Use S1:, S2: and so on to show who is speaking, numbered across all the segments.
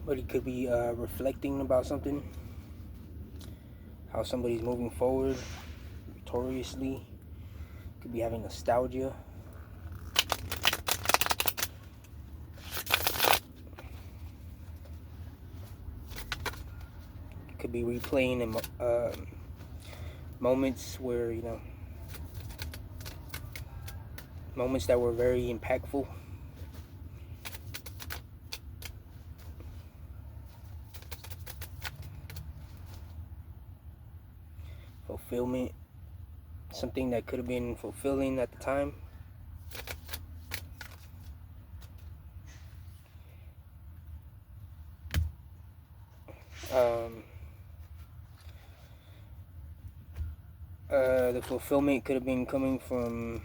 S1: Somebody could be reflecting about something, how somebody's moving forward victoriously. Could be having nostalgia. Could be replaying moments where, moments that were very impactful. Fulfillment, something that could have been fulfilling at the time. The fulfillment could have been coming from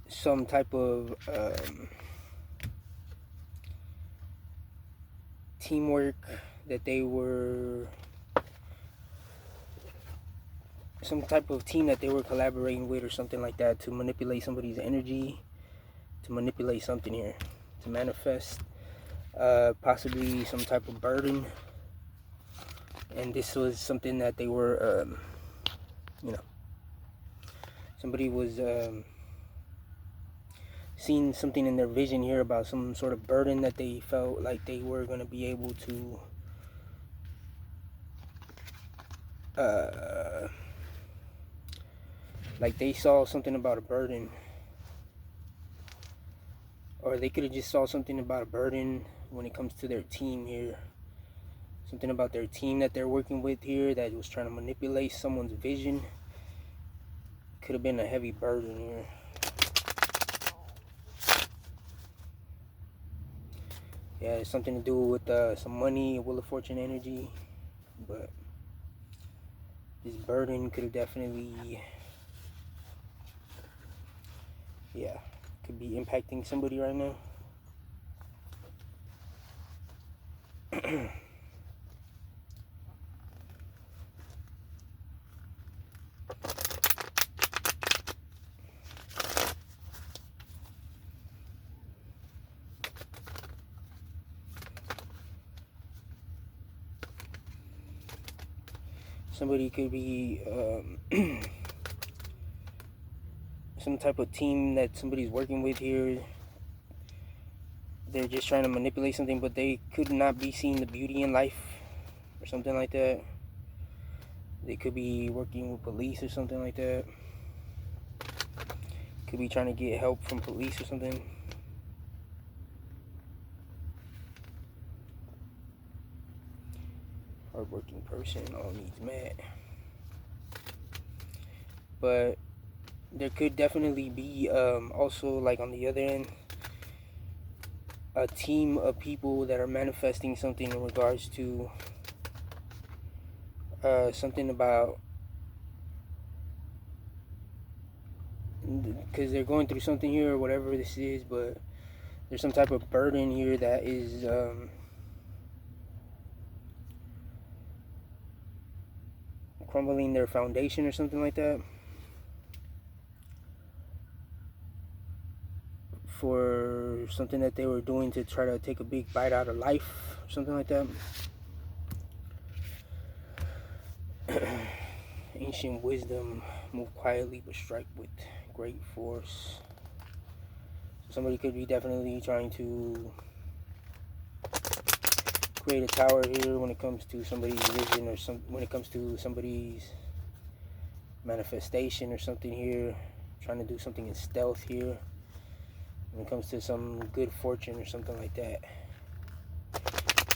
S1: some type of teamwork that they were, some type of team that they were collaborating with or something like that, to manipulate somebody's energy, to manipulate something here, to manifest possibly some type of burden. And this was something that they were, somebody was seeing something in their vision here about some sort of burden that they felt like they were going to be able to like they saw something about a burden, or they could have just saw something about a burden when it comes to their team here. Something about their team that they're working with here that was trying to manipulate someone's vision. Could have been a heavy burden here. Yeah, it's something to do with some money, Wheel of Fortune energy. But this burden could have definitely, yeah, could be impacting somebody right now. Somebody could be some type of team that somebody's working with here. They're just trying to manipulate something, but they could not be seeing the beauty in life or something like that. They could be working with police or something like that. Could be trying to get help from police or something. Hardworking person, all needs met. But there could definitely be also, like on the other end, a team of people that are manifesting something in regards to something about, because they're going through something here or whatever this is, but there's some type of burden here that is crumbling their foundation or something like that, for something that they were doing to try to take a big bite out of life or something like that. Ancient wisdom, move quietly but strike with great force. So somebody could be definitely trying to create a tower here when it comes to somebody's vision, or when it comes to somebody's manifestation or something here, trying to do something in stealth here when it comes to some good fortune or something like that.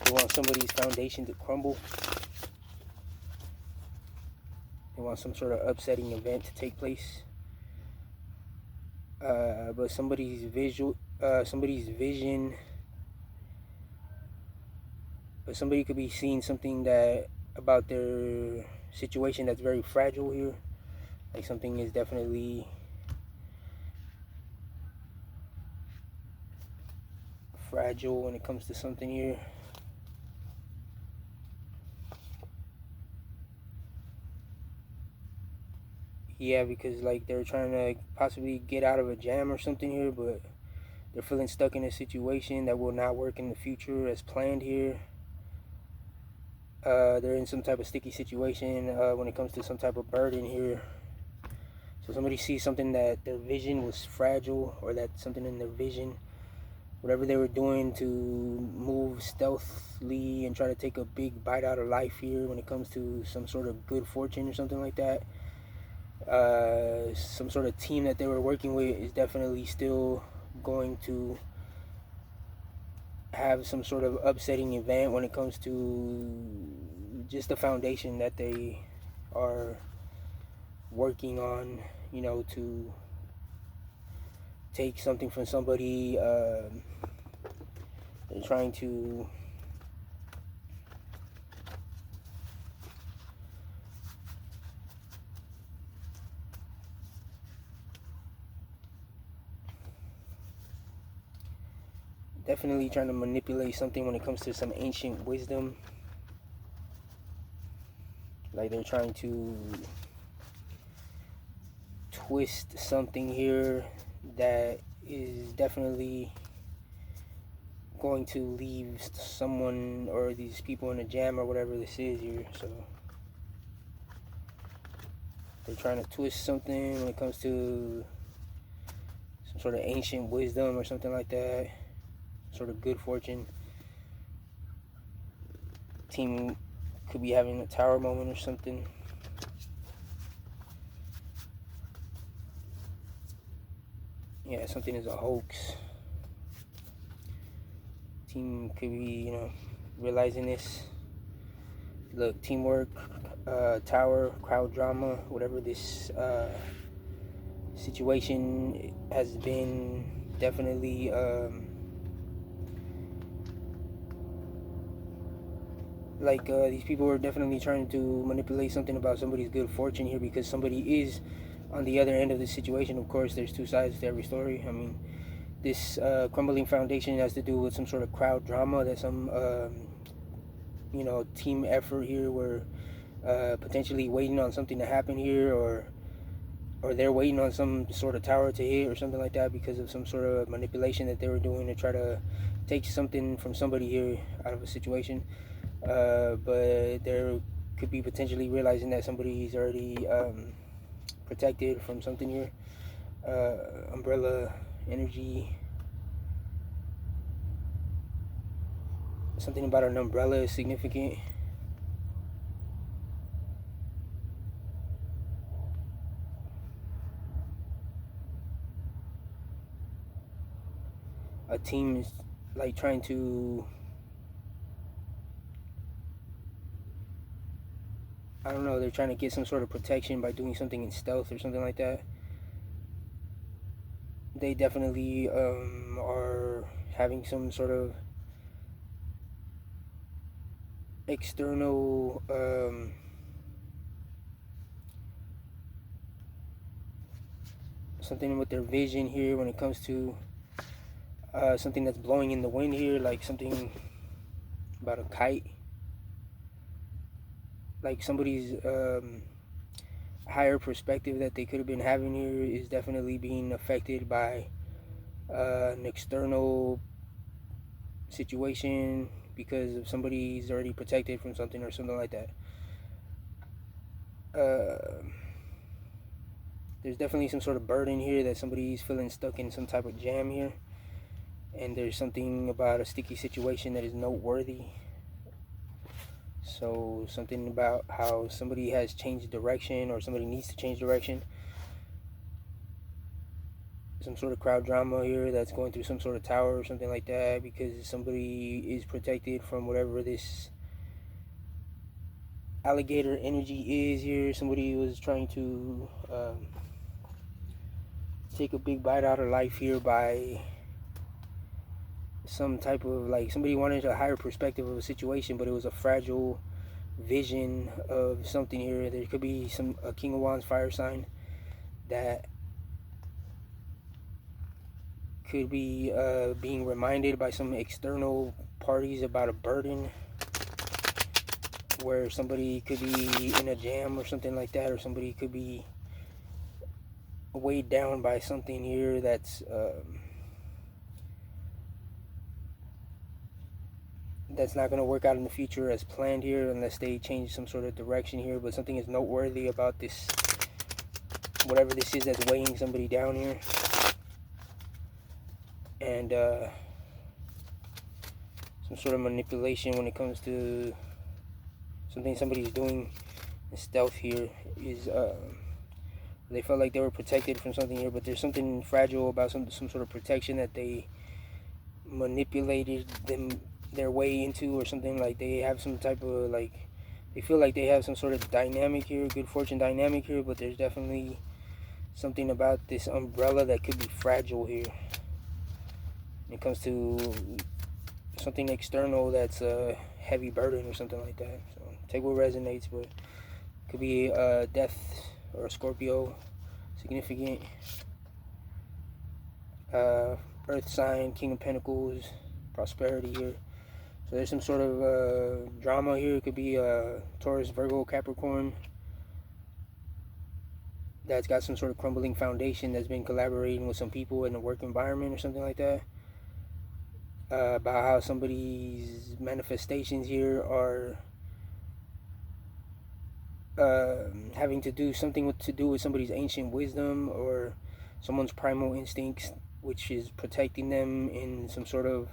S1: They want somebody's foundation to crumble. They want some sort of upsetting event to take place. But somebody's vision, but somebody could be seeing something that about their situation that's very fragile here. Like something is definitely fragile when it comes to something here. Yeah, because like they're trying to possibly get out of a jam or something here, but They're feeling stuck in a situation that will not work in the future as planned here. They're in some type of sticky situation when it comes to some type of burden here. So somebody sees something that their vision was fragile, or that something in their vision, whatever they were doing to move stealthily and try to take a big bite out of life here when it comes to some sort of good fortune or something like that. Some sort of team that they were working with is definitely still going to have some sort of upsetting event when it comes to just the foundation that they are working on, you know, to take something from somebody. They're trying to definitely trying to manipulate something when it comes to some ancient wisdom. Like they're trying to twist something here that is definitely going to leave someone or these people in a jam or whatever this is here. So they're trying to twist something when it comes to some sort of ancient wisdom or something like that, sort of good fortune. Team could be having a tower moment or something. Yeah, something is a hoax. Team could be, you know, realizing this. Look, teamwork, tower, crowd drama, whatever this situation has been, definitely these people are definitely trying to manipulate something about somebody's good fortune here, because somebody is on the other end of the situation. Of course, there's two sides to every story. I mean, this crumbling foundation has to do with some sort of crowd drama, that some you know, team effort here, where potentially waiting on something to happen here, or they're waiting on some sort of tower to hit or something like that, because of some sort of manipulation that they were doing to try to take something from somebody here out of a situation. But there could be potentially realizing that somebody's already protected from something here. Umbrella energy. Something about an umbrella is significant. A team is like trying to, I don't know, they're trying to get some sort of protection by doing something in stealth or something like that. They definitely are having some sort of external something with their vision here when it comes to something that's blowing in the wind here, like something about a kite. Like somebody's higher perspective that they could have been having here is definitely being affected by an external situation, because of somebody's already protected from something or something like that. There's definitely some sort of burden here, that somebody's feeling stuck in some type of jam here, and there's something about a sticky situation that is noteworthy. So something about how somebody has changed direction, or somebody needs to change direction. Some sort of crowd drama here that's going through some sort of tower or something like that, because somebody is protected from whatever this alligator energy is here. Somebody was trying to take a big bite out of life here by some type of, like, somebody wanted a higher perspective of a situation, but it was a fragile vision of something here. There could be a King of Wands fire sign that could be being reminded by some external parties about a burden, where somebody could be in a jam or something like that, or somebody could be weighed down by something here that's that's not going to work out in the future as planned here unless they change some sort of direction here. But something is noteworthy about this, whatever this is that's weighing somebody down here. And some sort of manipulation when it comes to something somebody's doing in stealth here is they felt like they were protected from something here, but there's something fragile about some sort of protection that they manipulated their way into, or something. Like they have some type of, like, they feel like they have some sort of dynamic here, good fortune dynamic here, but there's definitely something about this umbrella that could be fragile here when it comes to something external that's a heavy burden or something like that. So take what resonates, but it could be death or a Scorpio significant. Earth sign, King of Pentacles, prosperity here. So there's some sort of drama here. It could be Taurus, Virgo, Capricorn that's got some sort of crumbling foundation, that's been collaborating with some people in the work environment or something like that. About how somebody's manifestations here are having to do something with somebody's ancient wisdom or someone's primal instincts, which is protecting them in some sort of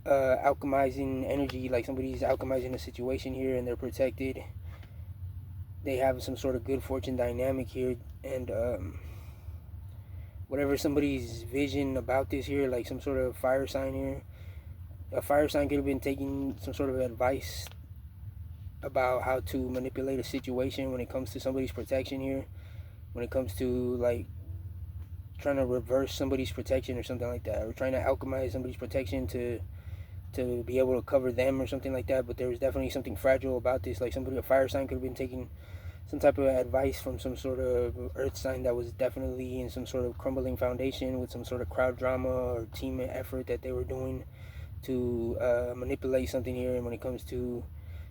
S1: alchemizing energy. Like somebody's alchemizing a situation here and they're protected. They have some sort of good fortune dynamic here, and whatever somebody's vision about this here, like some sort of fire sign here, a fire sign could have been taking some sort of advice about how to manipulate a situation when it comes to somebody's protection here, when it comes to like trying to reverse somebody's protection or something like that, or trying to alchemize somebody's protection to be able to cover them or something like that. But there was definitely something fragile about this. Like somebody, a fire sign, could have been taking some type of advice from some sort of earth sign that was definitely in some sort of crumbling foundation with some sort of crowd drama or team effort that they were doing to manipulate something here. And when it comes to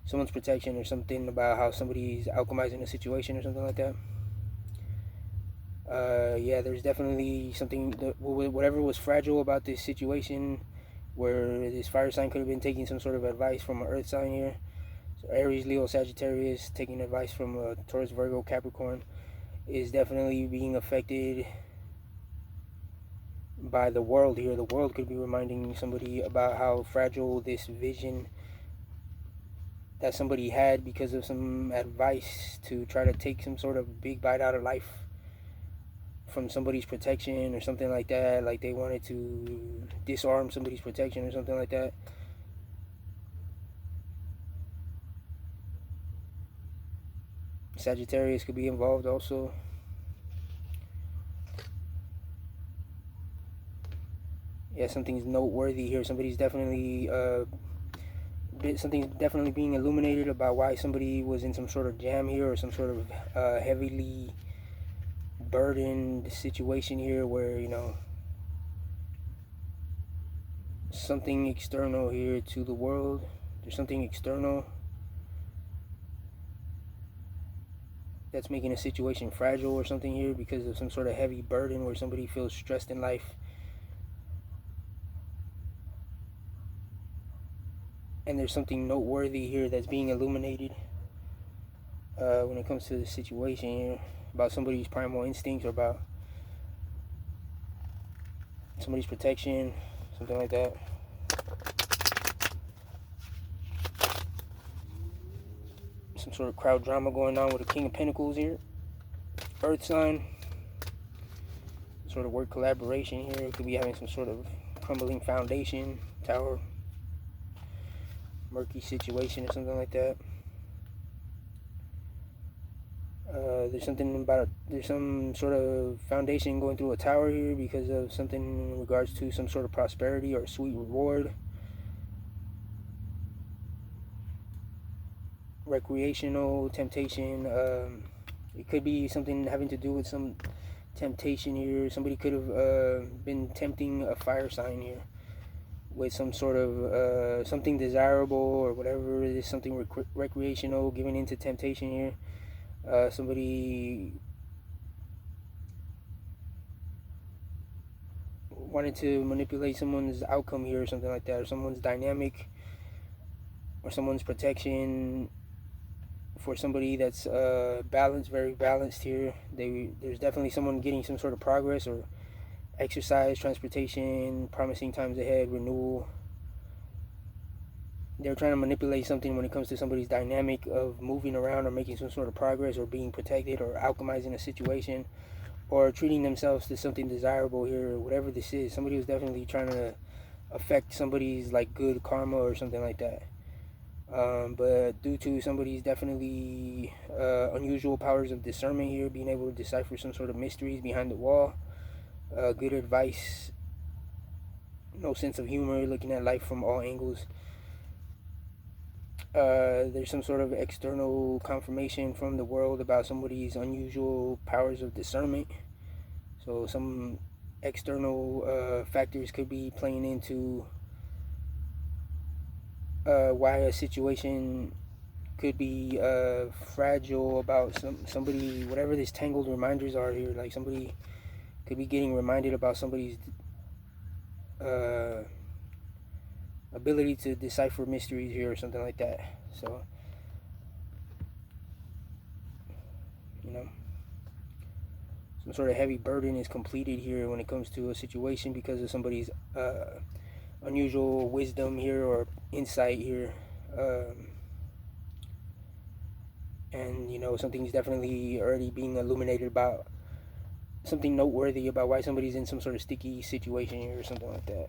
S1: someone's protection or something, about how somebody's alchemizing a situation or something like that. Yeah, there's definitely something, whatever was fragile about this situation, where this fire sign could have been taking some sort of advice from an earth sign here. So Aries, Leo, Sagittarius taking advice from a Taurus, Virgo, Capricorn is definitely being affected by the world here. The world could be reminding somebody about how fragile this vision that somebody had because of some advice to try to take some sort of big bite out of life from somebody's protection or something like that. Like they wanted to disarm somebody's protection or something like that. Sagittarius could be involved also. Yeah, something's noteworthy here. Somebody's definitely something's definitely being illuminated about why somebody was in some sort of jam here, or some sort of heavily burdened situation here, where, you know, something external here to the world. There's something external that's making a situation fragile or something here because of some sort of heavy burden, where somebody feels stressed in life. And there's something noteworthy here that's being illuminated when it comes to the situation here, about somebody's primal instincts, or about somebody's protection, something like that. Some sort of crowd drama going on with the King of Pentacles here. Earth sign. Sort of work collaboration here. It could be having some sort of crumbling foundation, tower, murky situation or something like that. There's something about there's some sort of foundation going through a tower here because of something in regards to some sort of prosperity or sweet reward. Recreational temptation. It could be something having to do with some temptation here. Somebody could have been tempting a fire sign here with some sort of something desirable or whatever it is, something recreational, giving into temptation here. Somebody wanted to manipulate someone's outcome here or something like that, or someone's dynamic, or someone's protection. For somebody that's balanced, very balanced here, there's definitely someone getting some sort of progress or exercise, transportation, promising times ahead, renewal. They're trying to manipulate something when it comes to somebody's dynamic of moving around or making some sort of progress or being protected or alchemizing a situation or treating themselves to something desirable here, or whatever this is. Somebody was definitely trying to affect somebody's like good karma or something like that. But due to somebody's definitely unusual powers of discernment here, being able to decipher some sort of mysteries behind the wall, good advice, no sense of humor, looking at life from all angles. There's some sort of external confirmation from the world about somebody's unusual powers of discernment. So some external factors could be playing into why a situation could be fragile about somebody, whatever this tangled reminders are here. Like somebody could be getting reminded about somebody's ability to decipher mysteries here or something like that. So, you know, some sort of heavy burden is completed here when it comes to a situation because of somebody's unusual wisdom here or insight here. And, you know, something's definitely already being illuminated about something noteworthy about why somebody's in some sort of sticky situation here or something like that.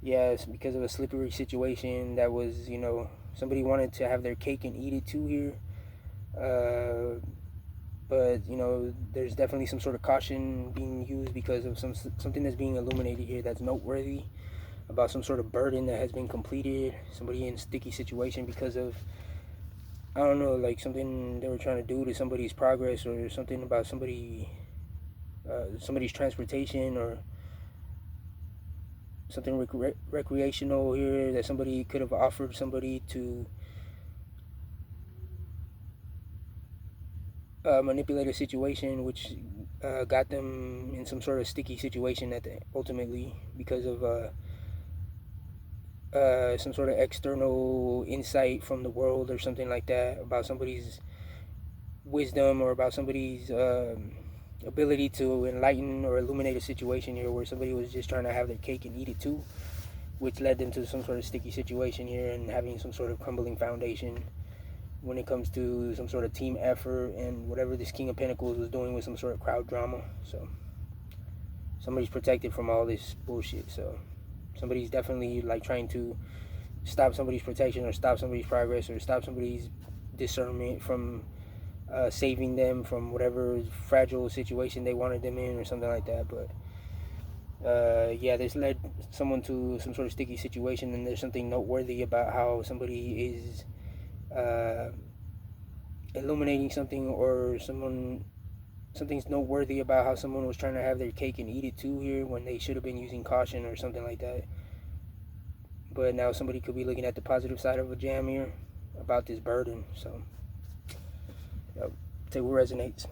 S1: Yes, because of a slippery situation that was, you know, somebody wanted to have their cake and eat it too here. But, you know, there's definitely some sort of caution being used because of something that's being illuminated here that's noteworthy about some sort of burden that has been completed. Somebody in a sticky situation because of, I don't know, like something they were trying to do to somebody's progress or something about somebody's transportation or something recreational here that somebody could have offered somebody to manipulate a situation, which got them in some sort of sticky situation ultimately because of some sort of external insight from the world or something like that about somebody's wisdom or about somebody's ability to enlighten or illuminate a situation here where somebody was just trying to have their cake and eat it too, which led them to some sort of sticky situation here and having some sort of crumbling foundation when it comes to some sort of team effort and whatever this King of Pentacles was doing with some sort of crowd drama. So somebody's protected from all this bullshit. So somebody's definitely like trying to stop somebody's protection or stop somebody's progress or stop somebody's discernment from saving them from whatever fragile situation they wanted them in or something like that. But yeah, this led someone to some sort of sticky situation, and there's something noteworthy about how somebody is illuminating something, or something's noteworthy about how someone was trying to have their cake and eat it too here when they should have been using caution or something like that. But now somebody could be looking at the positive side of a jam here about this burden. So, yep, take what resonates.